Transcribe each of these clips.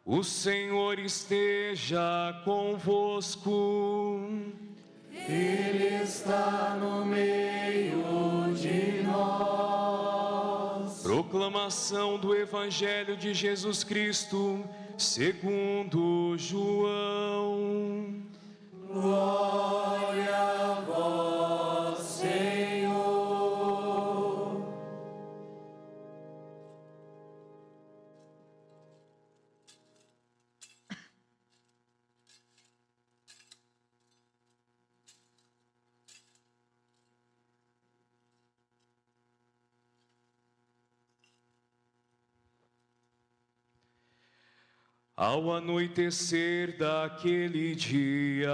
O Senhor esteja convosco. Ele está no meio de nós. Proclamação do Evangelho de Jesus Cristo, segundo João. Glória a vós, Senhor. Ao anoitecer daquele dia,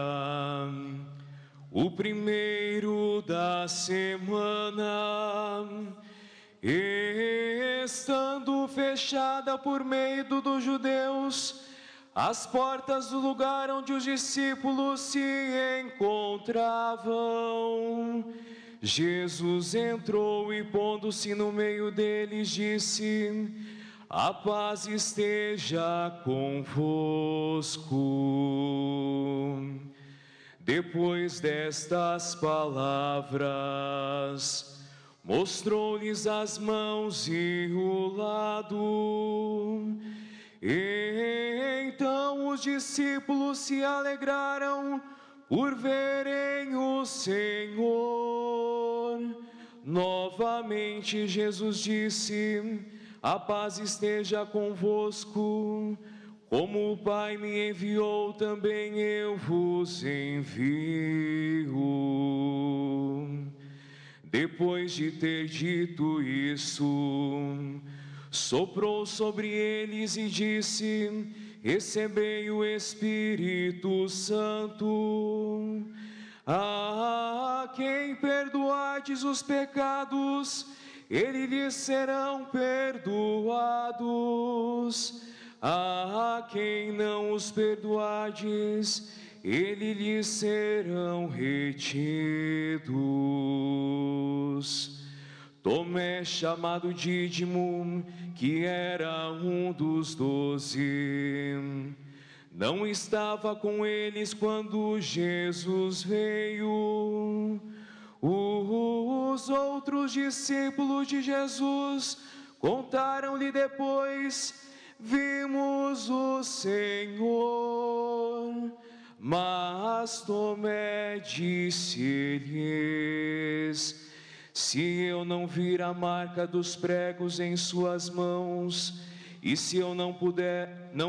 o primeiro da semana, estando fechada por medo dos judeus as portas do lugar onde os discípulos se encontravam, Jesus entrou e, pondo-se no meio deles, disse: a paz esteja convosco. Depois destas palavras, mostrou-lhes as mãos e o lado. E então os discípulos se alegraram por verem o Senhor. Novamente Jesus disse: a paz esteja convosco. Como o Pai me enviou, também eu vos envio. Depois de ter dito isso, soprou sobre eles e disse: recebei o Espírito Santo. A quem perdoardes os pecados, eles lhes serão perdoados. A quem não os perdoardes, eles lhes serão retidos. Tomé, chamado Dídimo, que era um dos 12, não estava com eles quando Jesus veio. Os outros discípulos de Jesus contaram-lhe depois: vimos o Senhor. Mas Tomé disse-lhes: se eu não vir a marca dos pregos em suas mãos, e se eu não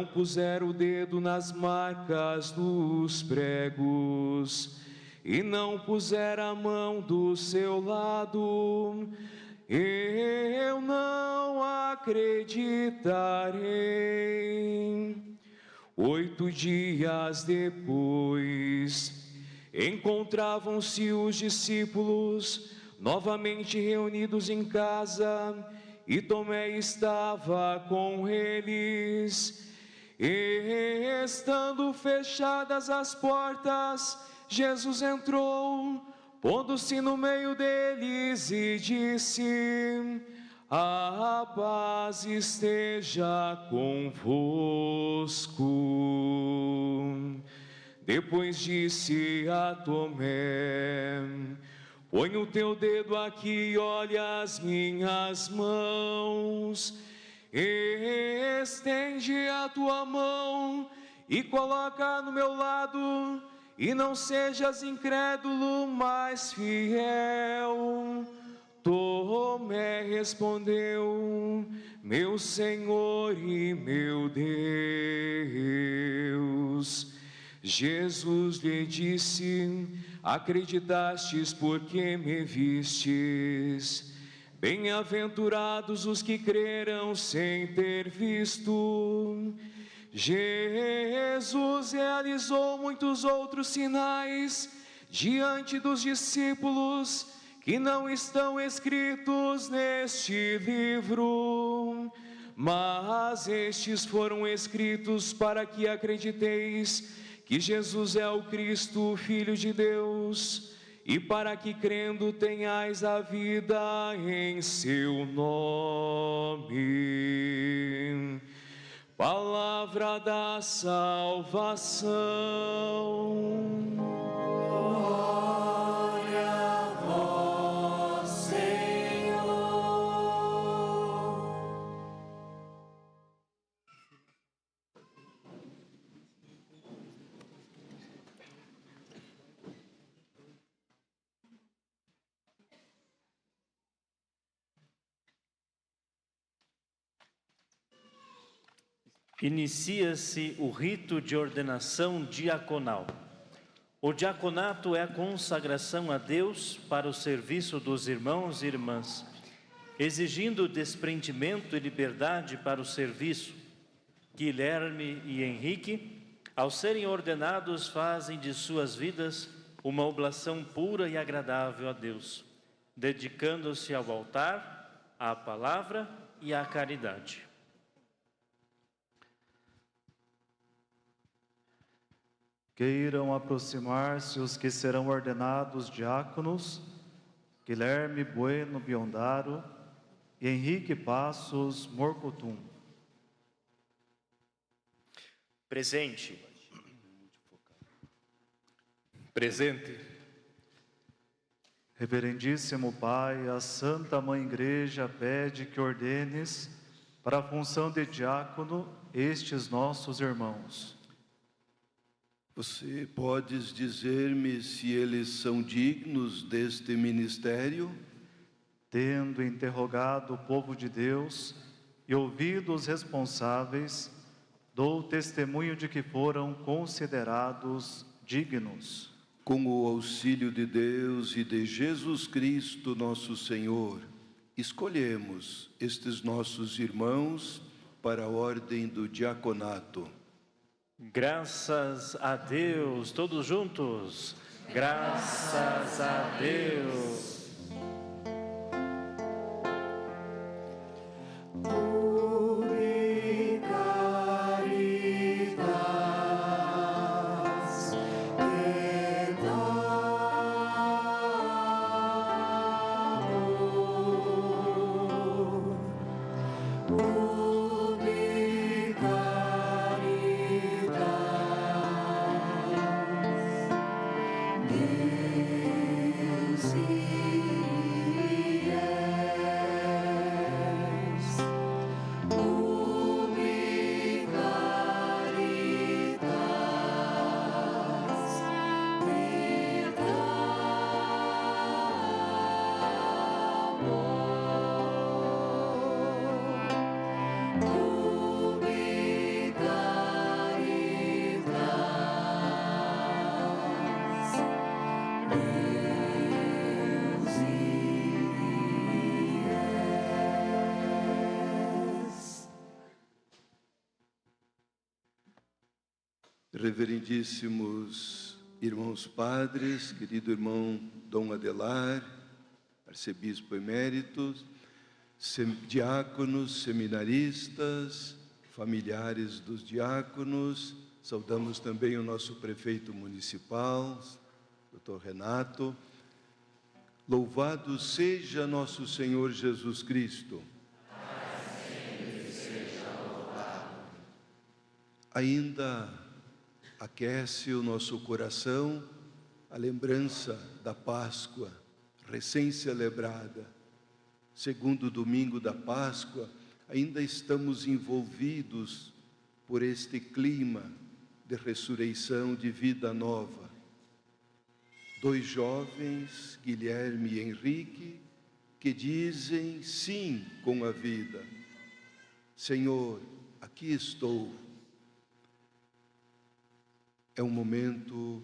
puser o dedo nas marcas dos pregos, e não puser a mão do seu lado, eu não acreditarei. 8 dias depois, encontravam-se os discípulos novamente reunidos em casa, e Tomé estava com eles. E estando fechadas as portas, Jesus entrou, pondo-se no meio deles e disse: a paz esteja convosco. Depois disse a Tomé: põe o teu dedo aqui e olha as minhas mãos. Estende a tua mão e coloca no meu lado, e não sejas incrédulo, mas fiel. Tomé respondeu: meu Senhor e meu Deus. Jesus lhe disse: acreditastes porque me vistes? Bem-aventurados os que creram sem ter visto. Jesus realizou muitos outros sinais diante dos discípulos que não estão escritos neste livro, mas estes foram escritos para que acrediteis que Jesus é o Cristo, o Filho de Deus, e para que, crendo, tenhais a vida em seu nome. Palavra da salvação. Glória a vós, Senhor. Inicia-se o rito de ordenação diaconal. O diaconato é a consagração a Deus para o serviço dos irmãos e irmãs, exigindo desprendimento e liberdade para o serviço. Guilherme e Henrique, ao serem ordenados, fazem de suas vidas uma oblação pura e agradável a Deus, dedicando-se ao altar, à palavra e à caridade. Queiram aproximar-se os que serão ordenados diáconos: Guilherme Bueno Biondaro e Henrique Passos Morcotum. Presente. Presente. Reverendíssimo Pai, a Santa Mãe Igreja pede que ordenes para a função de diácono estes nossos irmãos. Você podes dizer-me se eles são dignos deste ministério? Tendo interrogado o povo de Deus e ouvido os responsáveis, dou testemunho de que foram considerados dignos. Com o auxílio de Deus e de Jesus Cristo, nosso Senhor, escolhemos estes nossos irmãos para a ordem do diaconato. Graças a Deus, todos juntos, graças a Deus. Reverendíssimos irmãos padres, querido irmão Dom Adelar, arcebispo emérito, diáconos, seminaristas, familiares dos diáconos, saudamos também o nosso prefeito municipal, Dr. Renato. Louvado seja nosso Senhor Jesus Cristo. Ainda aquece o nosso coração a lembrança da Páscoa recém-celebrada. Segundo domingo da Páscoa, ainda estamos envolvidos por este clima de ressurreição, de vida nova. Dois jovens, Guilherme e Henrique, que dizem sim com a vida. Senhor, aqui estou. É um momento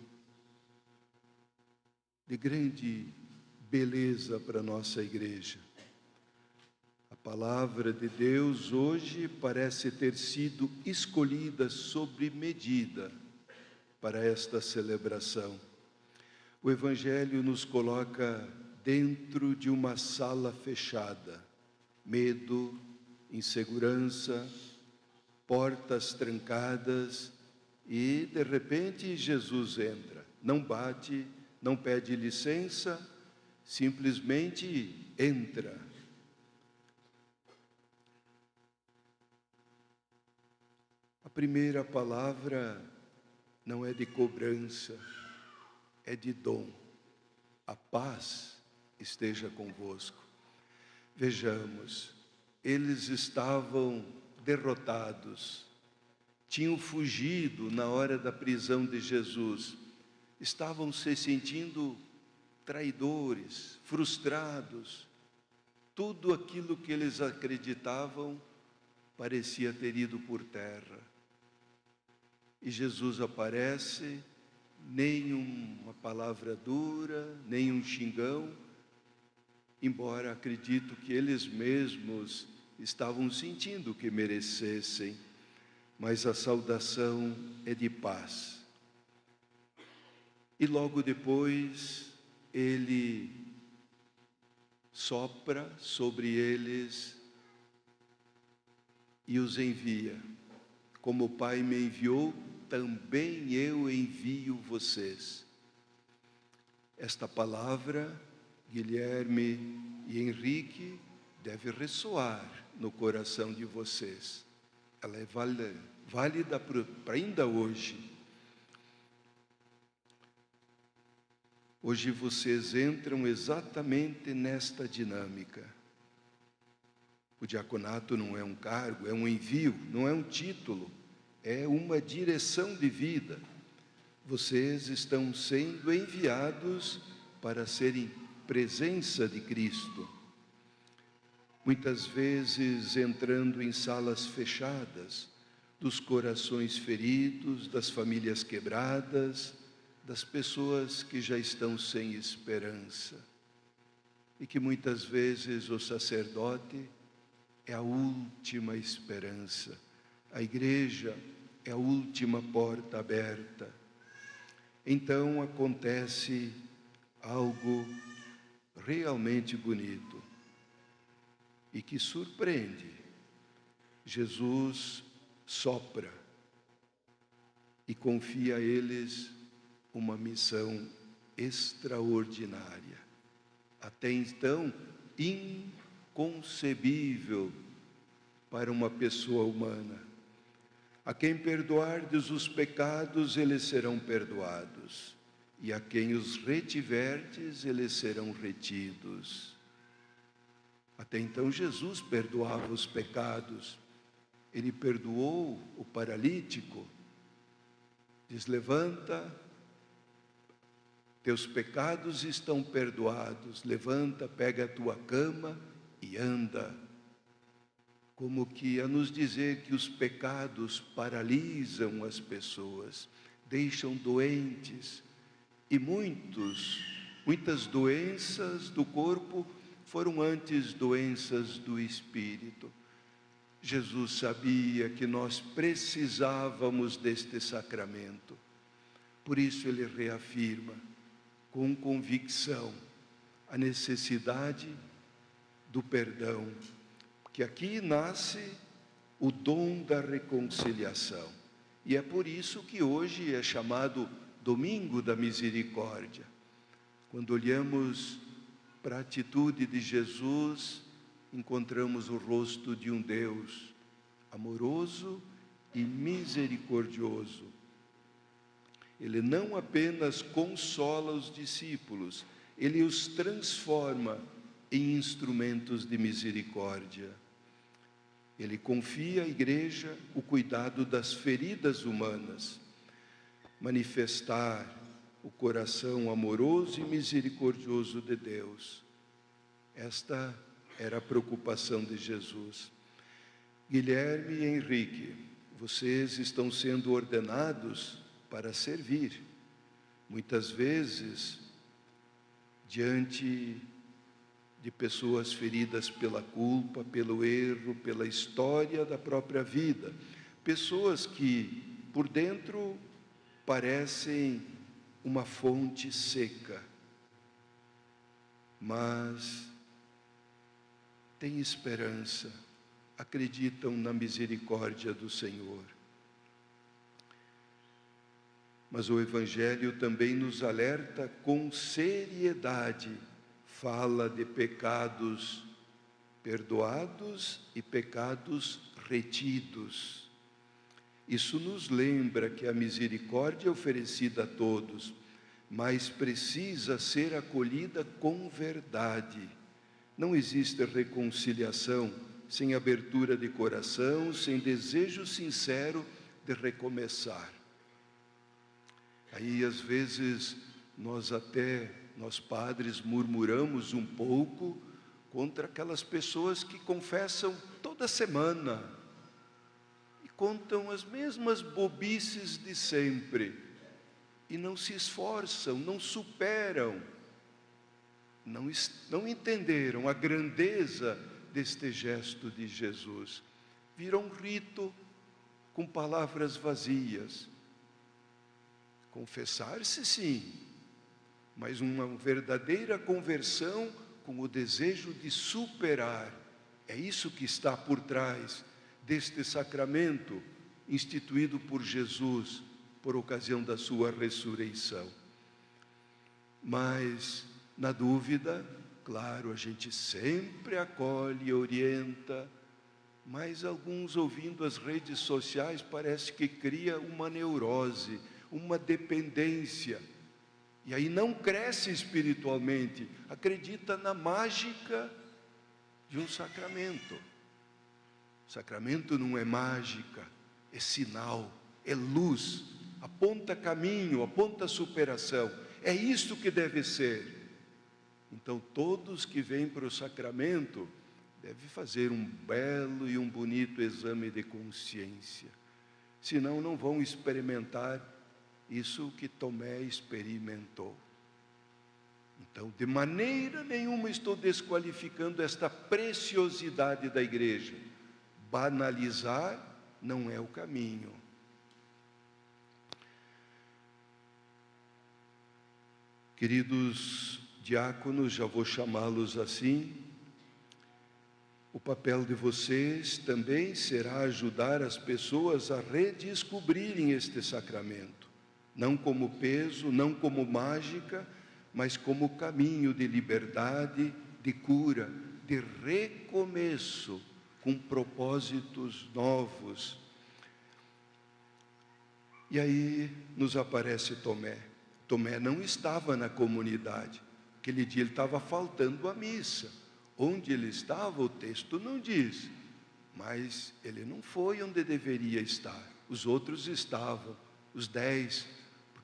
de grande beleza para a nossa igreja. A palavra de Deus hoje parece ter sido escolhida sob medida para esta celebração. O Evangelho nos coloca dentro de uma sala fechada, medo, insegurança, portas trancadas, e de repente Jesus entra, não bate, não pede licença, simplesmente entra. primeira palavra não é de cobrança, é de dom. A paz esteja convosco. Vejamos, eles estavam derrotados, tinham fugido na hora da prisão de Jesus, estavam se sentindo traidores, frustrados. Tudo aquilo que eles acreditavam parecia ter ido por terra. E Jesus aparece, nem uma palavra dura, nem um xingão, embora acredito que eles mesmos estavam sentindo que merecessem, mas a saudação é de paz. E logo depois, ele sopra sobre eles e os envia. Como o Pai me enviou, também eu envio vocês. Esta palavra, Guilherme e Henrique, deve ressoar no coração de vocês. Ela é válida para ainda hoje. Hoje vocês entram exatamente nesta dinâmica. O diaconato não é um cargo, é um envio, não é um título, é uma direção de vida. Vocês estão sendo enviados para serem presença de Cristo. Muitas vezes entrando em salas fechadas, dos corações feridos, das famílias quebradas, das pessoas que já estão sem esperança. E que muitas vezes o sacerdote é a última esperança. A igreja é a última porta aberta. Então acontece algo realmente bonito e que surpreende. Jesus sopra e confia a eles uma missão extraordinária, até então inconcebível para uma pessoa humana. A quem perdoardes os pecados, eles serão perdoados, e a quem os retiverdes, eles serão retidos. Até então Jesus perdoava os pecados. Ele perdoou o paralítico. Diz: levanta, teus pecados estão perdoados. Levanta, pega a tua cama e anda. Como que a nos dizer que os pecados paralisam as pessoas, deixam doentes. E muitas doenças do corpo foram antes doenças do espírito. Jesus sabia que nós precisávamos deste sacramento. Por isso ele reafirma com convicção a necessidade do perdão, que aqui nasce o dom da reconciliação. E é por isso que hoje é chamado Domingo da Misericórdia. Quando olhamos para a atitude de Jesus, encontramos o rosto de um Deus amoroso e misericordioso. Ele não apenas consola os discípulos, ele os transforma em instrumentos de misericórdia. Ele confia à igreja o cuidado das feridas humanas, manifestar o coração amoroso e misericordioso de Deus. Esta era a preocupação de Jesus. Guilherme e Henrique, vocês estão sendo ordenados para servir. Muitas vezes, diante de pessoas feridas pela culpa, pelo erro, pela história da própria vida. Pessoas que, por dentro, parecem uma fonte seca, mas têm esperança, acreditam na misericórdia do Senhor. Mas o Evangelho também nos alerta com seriedade, fala de pecados perdoados e pecados retidos. Isso nos lembra que a misericórdia é oferecida a todos, mas precisa ser acolhida com verdade. Não existe reconciliação sem abertura de coração, sem desejo sincero de recomeçar. Aí, às vezes, nós padres, murmuramos um pouco contra aquelas pessoas que confessam toda semana e contam as mesmas bobices de sempre e não se esforçam, não superam, não entenderam a grandeza deste gesto de Jesus. Virou um rito com palavras vazias. Confessar-se, sim, mas uma verdadeira conversão com o desejo de superar. É isso que está por trás deste sacramento instituído por Jesus por ocasião da sua ressurreição. Mas, na dúvida, claro, a gente sempre acolhe, orienta, mas alguns, ouvindo as redes sociais, parece que cria uma neurose, uma dependência, e aí não cresce espiritualmente, acredita na mágica de um sacramento. O sacramento não é mágica, é sinal, é luz, aponta caminho, aponta superação. É isto que deve ser. Então, todos que vêm para o sacramento devem fazer um belo e um bonito exame de consciência. Senão, não vão experimentar isso que Tomé experimentou. Então, de maneira nenhuma estou desqualificando esta preciosidade da igreja. Banalizar não é o caminho. Queridos diáconos, já vou chamá-los assim, o papel de vocês também será ajudar as pessoas a redescobrirem este sacramento. Não como peso, não como mágica, mas como caminho de liberdade, de cura, de recomeço, com propósitos novos. E aí nos aparece Tomé. Tomé não estava na comunidade. Aquele dia ele estava faltando à missa. Onde ele estava, o texto não diz. Mas ele não foi onde deveria estar. Os outros estavam, os 10,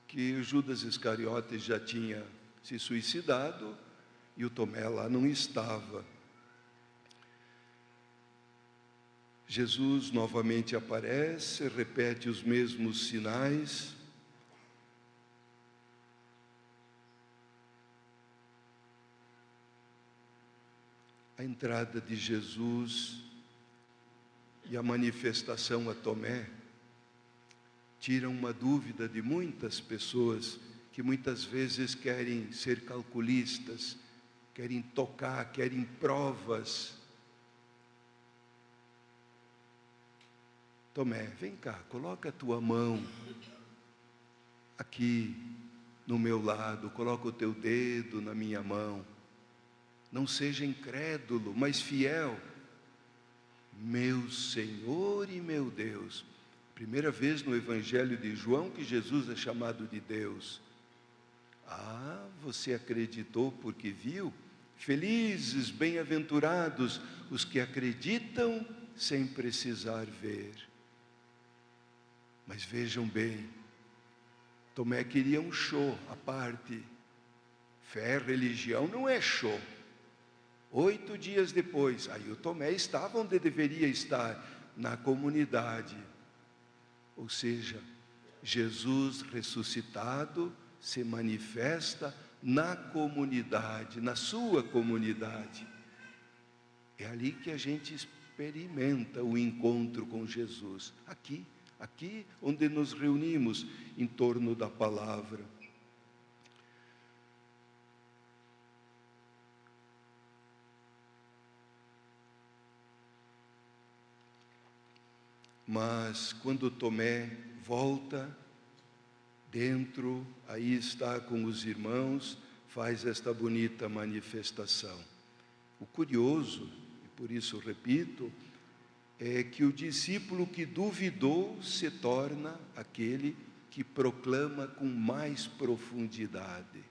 que o Judas Iscariotes já tinha se suicidado e o Tomé lá não estava. Jesus novamente aparece, repete os mesmos sinais. A entrada de Jesus e a manifestação a Tomé tiram uma dúvida de muitas pessoas que muitas vezes querem ser calculistas, querem tocar, querem provas. Tomé, vem cá, coloca a tua mão aqui no meu lado, coloca o teu dedo na minha mão. Não seja incrédulo, mas fiel. Meu Senhor e meu Deus. Primeira vez no Evangelho de João que Jesus é chamado de Deus. Ah, você acreditou porque viu? Felizes, bem-aventurados os que acreditam sem precisar ver. Mas vejam bem, Tomé queria um show à parte. Fé, religião não é show. 8 dias depois, aí o Tomé estava onde deveria estar, na comunidade. Ou seja, Jesus ressuscitado se manifesta na comunidade, na sua comunidade. É ali que a gente experimenta o encontro com Jesus, aqui onde nos reunimos em torno da palavra. Mas quando Tomé volta dentro, aí está com os irmãos, faz esta bonita manifestação. O curioso, e por isso repito, é que o discípulo que duvidou se torna aquele que proclama com mais profundidade.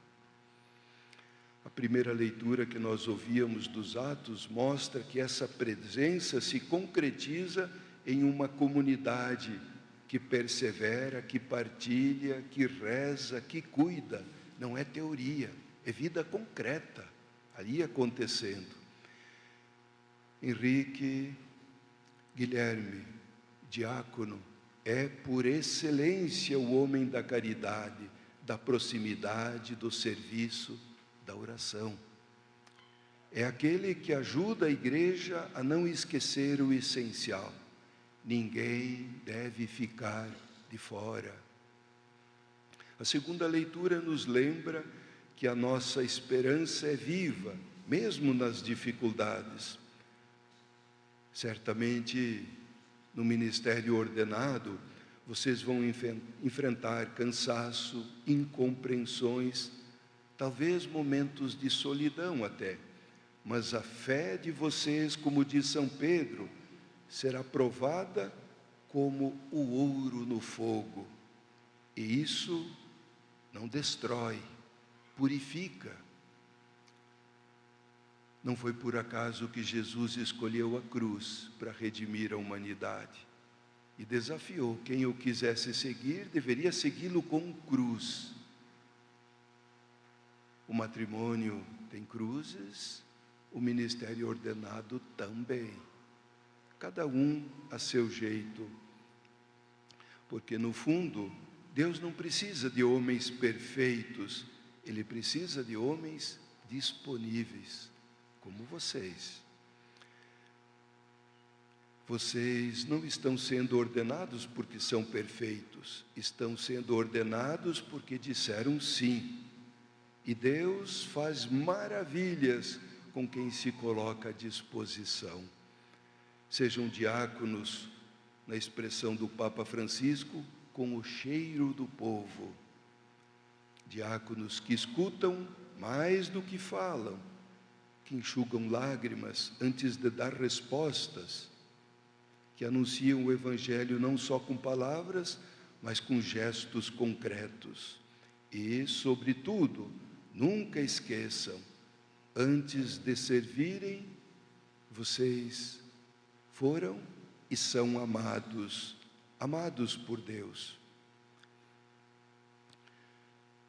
A primeira leitura que nós ouvíamos dos Atos mostra que essa presença se concretiza em uma comunidade que persevera, que partilha, que reza, que cuida. Não é teoria, é vida concreta ali acontecendo. Henrique Guilherme, diácono, é por excelência o homem da caridade, da proximidade, do serviço, da oração. É aquele que ajuda a igreja a não esquecer o essencial. Ninguém deve ficar de fora. A segunda leitura nos lembra que a nossa esperança é viva, mesmo nas dificuldades. Certamente, no ministério ordenado, vocês vão enfrentar cansaço, incompreensões, talvez momentos de solidão até, mas a fé de vocês, como diz São Pedro, será provada como o ouro no fogo. E isso não destrói, purifica. Não foi por acaso que Jesus escolheu a cruz para redimir a humanidade. E desafiou: quem o quisesse seguir, deveria segui-lo com cruz. O matrimônio tem cruzes, o ministério ordenado também. Cada um a seu jeito. Porque, no fundo, Deus não precisa de homens perfeitos, Ele precisa de homens disponíveis, como vocês. Vocês não estão sendo ordenados porque são perfeitos, estão sendo ordenados porque disseram sim. E Deus faz maravilhas com quem se coloca à disposição. Sejam diáconos, na expressão do Papa Francisco, com o cheiro do povo. Diáconos que escutam mais do que falam, que enxugam lágrimas antes de dar respostas, que anunciam o Evangelho não só com palavras, mas com gestos concretos. E, sobretudo, nunca esqueçam, antes de servirem, vocês foram e são amados, amados por Deus.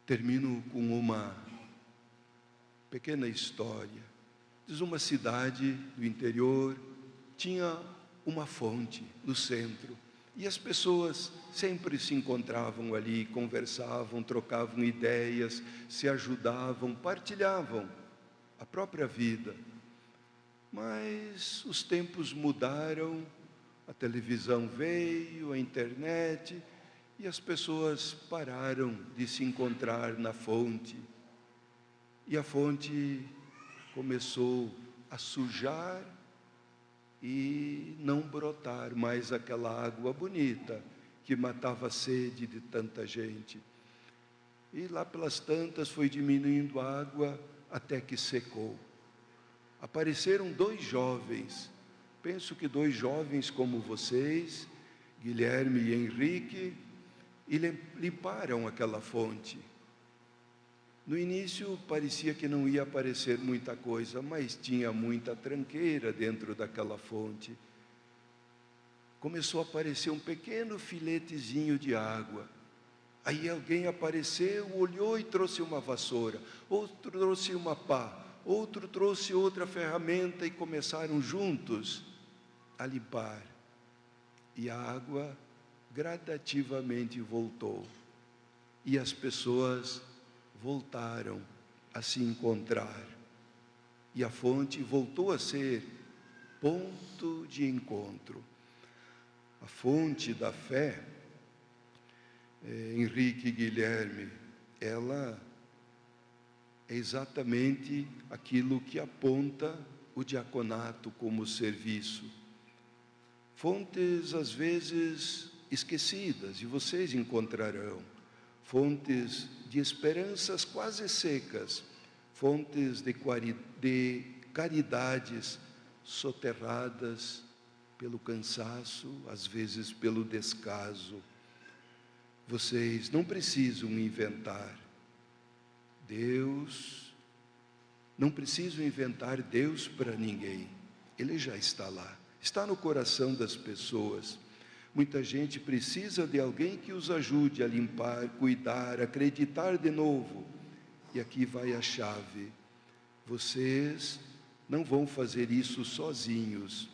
Termino com uma pequena história. Diz: uma cidade do interior tinha uma fonte no centro, e as pessoas sempre se encontravam ali, conversavam, trocavam ideias, se ajudavam, partilhavam a própria vida. Mas os tempos mudaram, a televisão veio, a internet, e as pessoas pararam de se encontrar na fonte. E a fonte começou a sujar e não brotar mais aquela água bonita que matava a sede de tanta gente. E lá pelas tantas foi diminuindo a água até que secou. Apareceram 2 jovens, penso que 2 jovens como vocês, Guilherme e Henrique, e limparam aquela fonte. No início parecia que não ia aparecer muita coisa, mas tinha muita tranqueira dentro daquela fonte. Começou a aparecer um pequeno filetezinho de água. Aí alguém apareceu, olhou e trouxe uma vassoura, outro trouxe uma pá, outro trouxe outra ferramenta, e começaram juntos a limpar. E a água gradativamente voltou. E as pessoas voltaram a se encontrar. E a fonte voltou a ser ponto de encontro. A fonte da fé, Henrique e Guilherme, ela é exatamente aquilo que aponta o diaconato como serviço. Fontes, às vezes, esquecidas, e vocês encontrarão. Fontes de esperanças quase secas, fontes de caridades soterradas pelo cansaço, às vezes pelo descaso. Vocês não precisam inventar Deus, não precisam inventar Deus para ninguém. Ele já está lá, está no coração das pessoas. Muita gente precisa de alguém que os ajude a limpar, cuidar, acreditar de novo. E aqui vai a chave. Vocês não vão fazer isso sozinhos.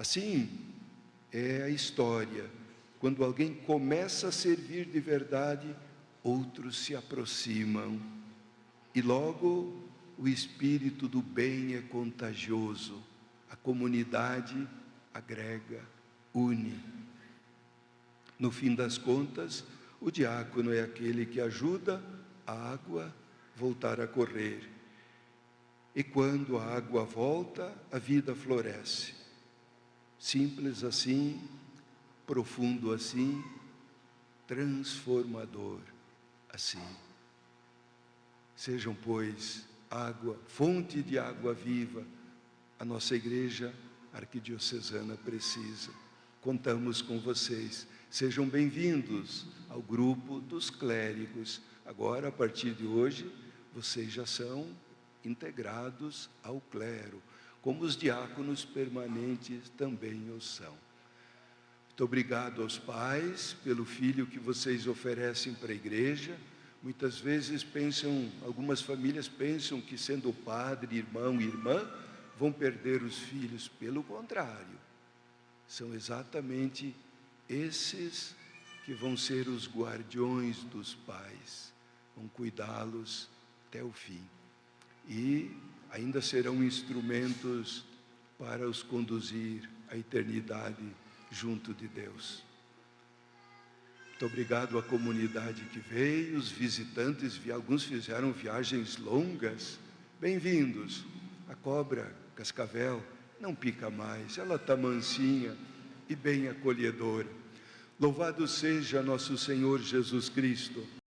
Assim é a história. Quando alguém começa a servir de verdade, outros se aproximam. E logo o espírito do bem é contagioso. A comunidade agrega, une. No fim das contas, o diácono é aquele que ajuda a água voltar a correr. E quando a água volta, a vida floresce. Simples assim, profundo assim, transformador assim. Sejam, pois, água, fonte de água viva, a nossa igreja arquidiocesana precisa. Contamos com vocês. Sejam bem-vindos ao grupo dos clérigos. Agora, a partir de hoje, vocês já são integrados ao clero, como os diáconos permanentes também o são. Muito obrigado aos pais pelo filho que vocês oferecem para a igreja. Muitas vezes algumas famílias pensam que sendo padre, irmão e irmã, vão perder os filhos. Pelo contrário, são exatamente esses que vão ser os guardiões dos pais, vão cuidá-los até o fim. E ainda serão instrumentos para os conduzir à eternidade junto de Deus. Muito obrigado à comunidade que veio, os visitantes, alguns fizeram viagens longas. Bem-vindos. A cobra cascavel não pica mais, ela está mansinha e bem acolhedora. Louvado seja nosso Senhor Jesus Cristo.